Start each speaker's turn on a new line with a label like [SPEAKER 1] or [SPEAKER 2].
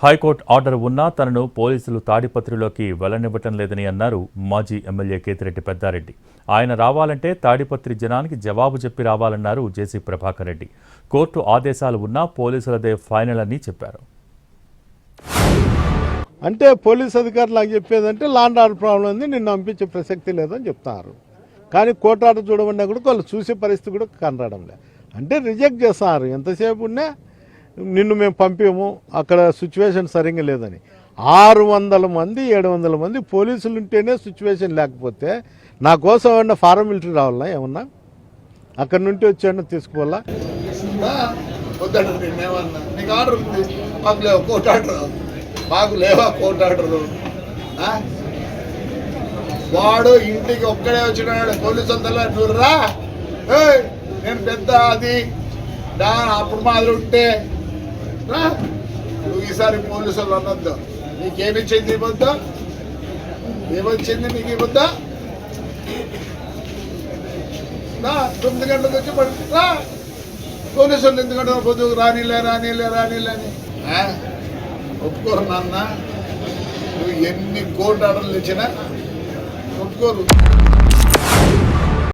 [SPEAKER 1] High court order ఉన్నా తనను పోలీసులు తాడిపత్రిలోకి వెళ్లనివ్వటం లేదని అన్నారు మాజీ ఎమ్మెల్యే కేతిరెడ్డి పెద్దారెడ్డి. ఆయన రావాలంటే తాడిపత్రి జనానికి జవాబు చెప్పి రావాలన్నారు జేసీ ప్రభాకర్ రెడ్డి. కోర్టు ఆదేశాలు ఉన్నా పోలీసులదే ఫైనల్ అని చెప్పారు.
[SPEAKER 2] అంటే పోలీస్ అధికారులు నాకు చెప్పేదంటే లాండ్ ఆర్డర్ ప్రాబ్లం ఉంది, నిన్ను పంపించే ప్రసక్తి లేదని చెప్తున్నారు. కానీ కోర్టు ఆర్డర్ చూడమన్నా కూడా వాళ్ళు చూసే పరిస్థితి కూడా కనరావడం లేదు. అంటే రిజెక్ట్ చేస్తున్నారు. ఎంతసేపు ఉన్నా నిన్ను మేము పంపాము, అక్కడ సిచ్యువేషన్ సరిగ్గా లేదని. 600 మంది 700 మంది పోలీసులు ఉంటేనే సిచ్యువేషన్ లేకపోతే నా కోసం ఏమన్నా ఫారెన్ మిలిటరీ రావాలా? ఏమన్నా అక్కడి నుండి వచ్చాడో తీసుకోవాలా?
[SPEAKER 3] నీకు ఆర్డర్ ఉంది, మాకు లేవు కోర్టు ఆర్డర్, మాకు లేవా కోర్టు ఆర్డరు. వాడు ఇంటికి ఒక్కడే వచ్చినాడు, పోలీసు అంతా నువ్వురా నేను పెద్ద అది అప్పుడు మాదిరి ఉంటే నువ్వు ఈసారి పోలీసులు అనొద్దు. నీకేమిచ్చింది ఇవ్వద్దా? ఏమొచ్చింది నీకు ఇవ్వద్దా? 9 గంటలకు వచ్చి పడుతుందా పోలీసులు? 8 గంటల పొద్దు రానిలే అని ఒప్పుకోరు నాన్న. నువ్వు ఎన్ని కోర్టు ఆర్డర్లు ఇచ్చినా ఒప్పుకోరు.